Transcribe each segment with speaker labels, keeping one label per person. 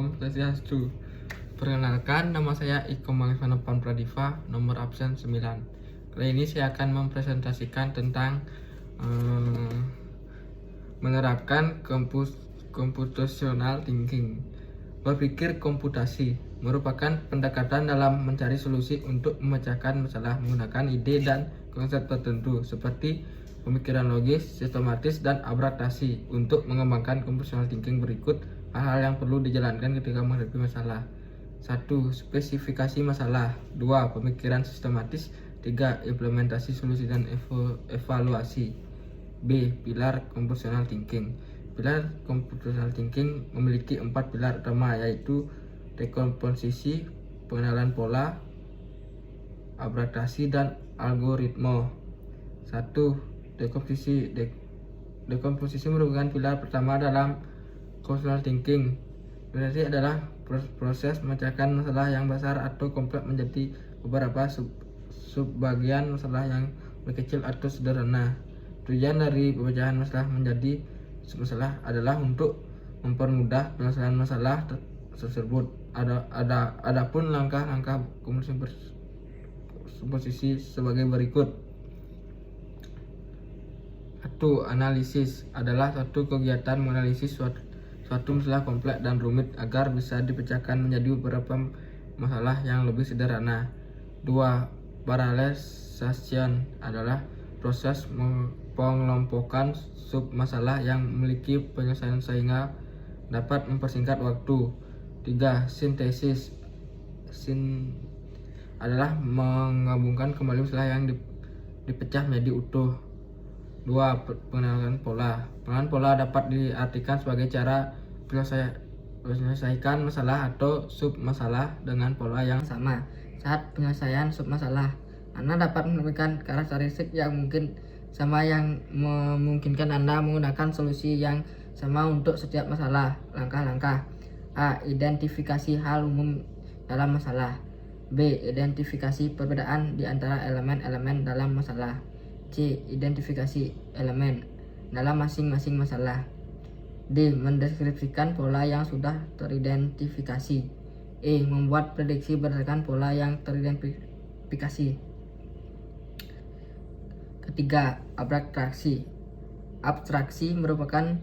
Speaker 1: Om Swastiastu. Perkenalkan, nama saya Iko Mangismanapan Pradiva, nomor absen 9. Kali ini saya akan mempresentasikan tentang menerapkan computational thinking. Berpikir komputasi merupakan pendekatan dalam mencari solusi untuk memecahkan masalah menggunakan ide dan konsep tertentu seperti pemikiran logis, sistematis, dan abraktasi. Untuk mengembangkan computational thinking berikut hal-hal yang perlu dijalankan ketika menghadapi masalah. 1. Spesifikasi masalah. 2. Pemikiran sistematis. 3. Implementasi solusi dan evaluasi. B. Pilar computational thinking. Pilar computational thinking memiliki 4 pilar utama, yaitu dekomposisi, pengenalan pola, abraktasi, dan algoritma. 1. Dekomposisi merupakan pilar pertama dalam computational thinking. Berarti adalah proses memecahkan masalah yang besar atau kompleks menjadi beberapa subbagian masalah yang lebih kecil atau sederhana. Tujuan dari pemecahan masalah menjadi submasalah adalah untuk mempermudah penyelesaian masalah tersebut. Adapun langkah-langkah komposisi sebagai berikut. 1. Analisis adalah suatu kegiatan menganalisis suatu masalah kompleks dan rumit agar bisa dipecahkan menjadi beberapa masalah yang lebih sederhana. 2. Parallelization adalah proses pengelompokan submasalah yang memiliki penyelesaian sehingga dapat mempersingkat waktu. 3. Sintesis adalah menggabungkan kembali masalah yang dipecah menjadi utuh. 2. Pengenalan pola. Pengenalan pola dapat diartikan sebagai cara menyelesaikan masalah atau submasalah dengan pola yang sama. Saat penyelesaian submasalah, Anda dapat menemukan karakteristik yang mungkin sama yang memungkinkan Anda menggunakan solusi yang sama untuk setiap masalah. Langkah-langkah. A. Identifikasi hal umum dalam masalah. B. Identifikasi perbedaan di antara elemen-elemen dalam masalah. C. Identifikasi elemen dalam masing-masing masalah. D. Mendeskripsikan pola yang sudah teridentifikasi. E. Membuat prediksi berdasarkan pola yang teridentifikasi. Ketiga, abstraksi. Abstraksi merupakan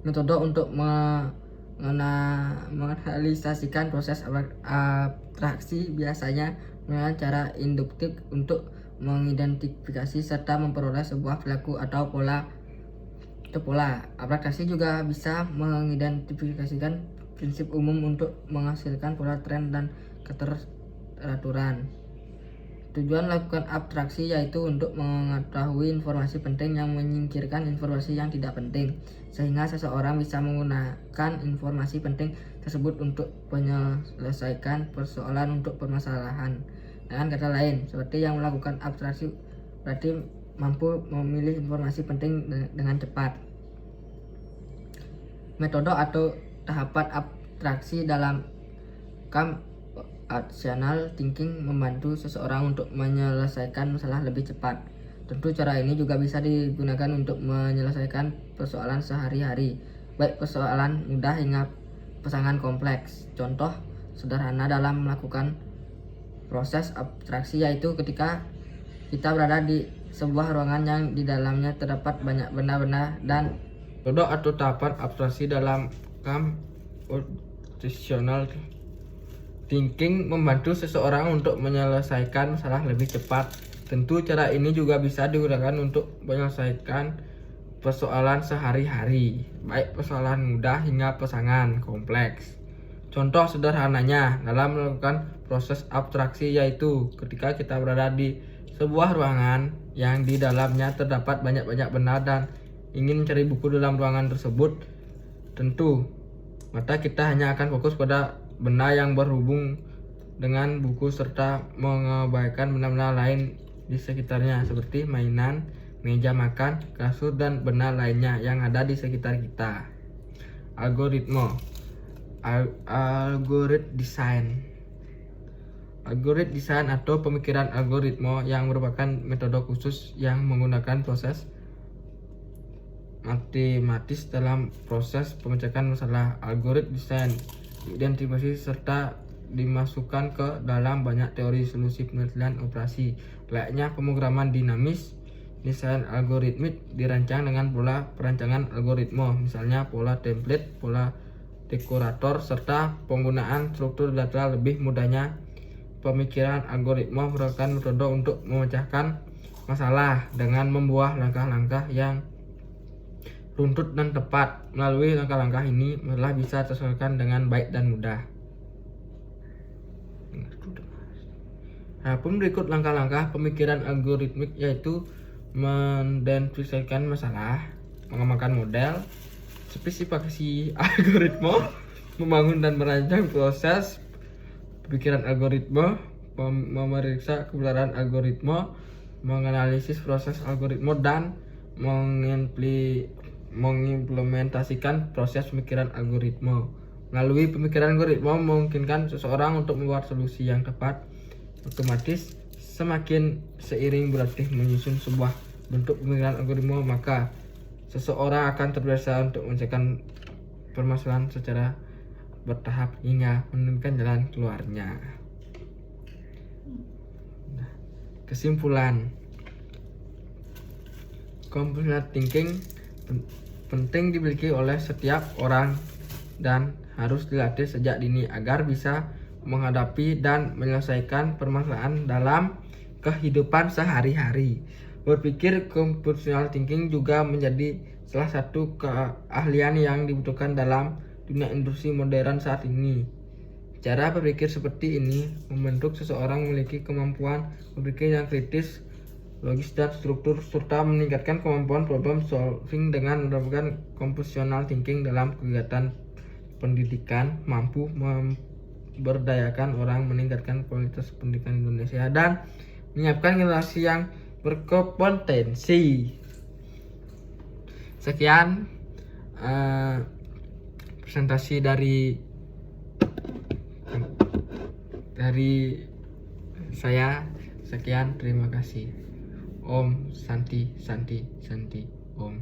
Speaker 1: metode untuk menganalisasikan proses abstraksi, biasanya dengan cara induktif untuk mengidentifikasi serta memperoleh sebuah perilaku atau pola. Abstraksi juga bisa mengidentifikasikan prinsip umum untuk menghasilkan pola, tren, dan keteraturan. Tujuan melakukan abstraksi yaitu untuk mengetahui informasi penting yang menyingkirkan informasi yang tidak penting, sehingga seseorang bisa menggunakan informasi penting tersebut untuk menyelesaikan persoalan untuk permasalahan. Dengan kata lain, seperti yang melakukan abstraksi berarti mampu memilih informasi penting dengan cepat. Metode atau tahapan abstraksi dalam computational thinking membantu seseorang untuk menyelesaikan masalah lebih cepat. Tentu cara ini juga bisa digunakan untuk menyelesaikan persoalan sehari-hari, baik persoalan mudah hingga pasangan kompleks. Contoh sederhana dalam melakukan proses abstraksi yaitu ketika kita berada di sebuah ruangan yang di dalamnya terdapat banyak benda-benda dan metode atau tahapan abstraksi dalam computational thinking membantu seseorang untuk menyelesaikan masalah lebih cepat. Tentu cara ini juga bisa digunakan untuk menyelesaikan persoalan sehari-hari, baik persoalan mudah hingga pasangan kompleks. Contoh sederhananya dalam melakukan proses abstraksi yaitu ketika kita berada di sebuah ruangan yang di dalamnya terdapat banyak-banyak benda dan ingin mencari buku dalam ruangan tersebut. Tentu mata kita hanya akan fokus pada benda yang berhubung dengan buku serta mengabaikan benda-benda lain di sekitarnya seperti mainan, meja makan, kasur, dan benda lainnya yang ada di sekitar kita. Algoritma. Algorithm design atau pemikiran algoritma yang merupakan metode khusus yang menggunakan proses matematis dalam proses pemecahan masalah. Algorithm design diidentifikasi serta dimasukkan ke dalam banyak teori solusi penelitian operasi. Layaknya pemrograman dinamis, desain algoritmik dirancang dengan pola perancangan algoritma, misalnya pola template, pola dekorator, serta penggunaan struktur data. Lebih mudahnya, pemikiran algoritma merupakan metode untuk memecahkan masalah dengan membuat langkah-langkah yang runtut dan tepat. Melalui langkah-langkah ini telah bisa terselesaikan dengan baik dan mudah. Pun berikut langkah-langkah pemikiran algoritmik, yaitu mendeskripsikan masalah, mengembangkan model, spesifikasi algoritma, membangun dan merancang proses pemikiran algoritma, memeriksa kebenaran algoritma, menganalisis proses algoritma, dan mengimplementasikan proses pemikiran algoritma. Melalui pemikiran algoritma memungkinkan seseorang untuk membuat solusi yang tepat, otomatis. Semakin seiring berlatih menyusun sebuah bentuk pemikiran algoritma, maka seseorang akan terbiasa untuk menyelesaikan permasalahan secara bertahap hingga menemukan jalan keluarnya. Kesimpulan, computational thinking penting dimiliki oleh setiap orang dan harus dilatih sejak dini agar bisa menghadapi dan menyelesaikan permasalahan dalam kehidupan sehari-hari. Berpikir computational thinking juga menjadi salah satu keahlian yang dibutuhkan dalam dunia industri modern saat ini. Cara berpikir seperti ini membentuk seseorang memiliki kemampuan berpikir yang kritis, logis, dan struktur, serta meningkatkan kemampuan problem solving dengan menerapkan computational thinking dalam kegiatan pendidikan, mampu memberdayakan orang, meningkatkan kualitas pendidikan Indonesia, dan menyiapkan generasi yang berkompetensi. Sekian presentasi dari saya. Sekian, terima kasih. Om Santi Santi Santi Om.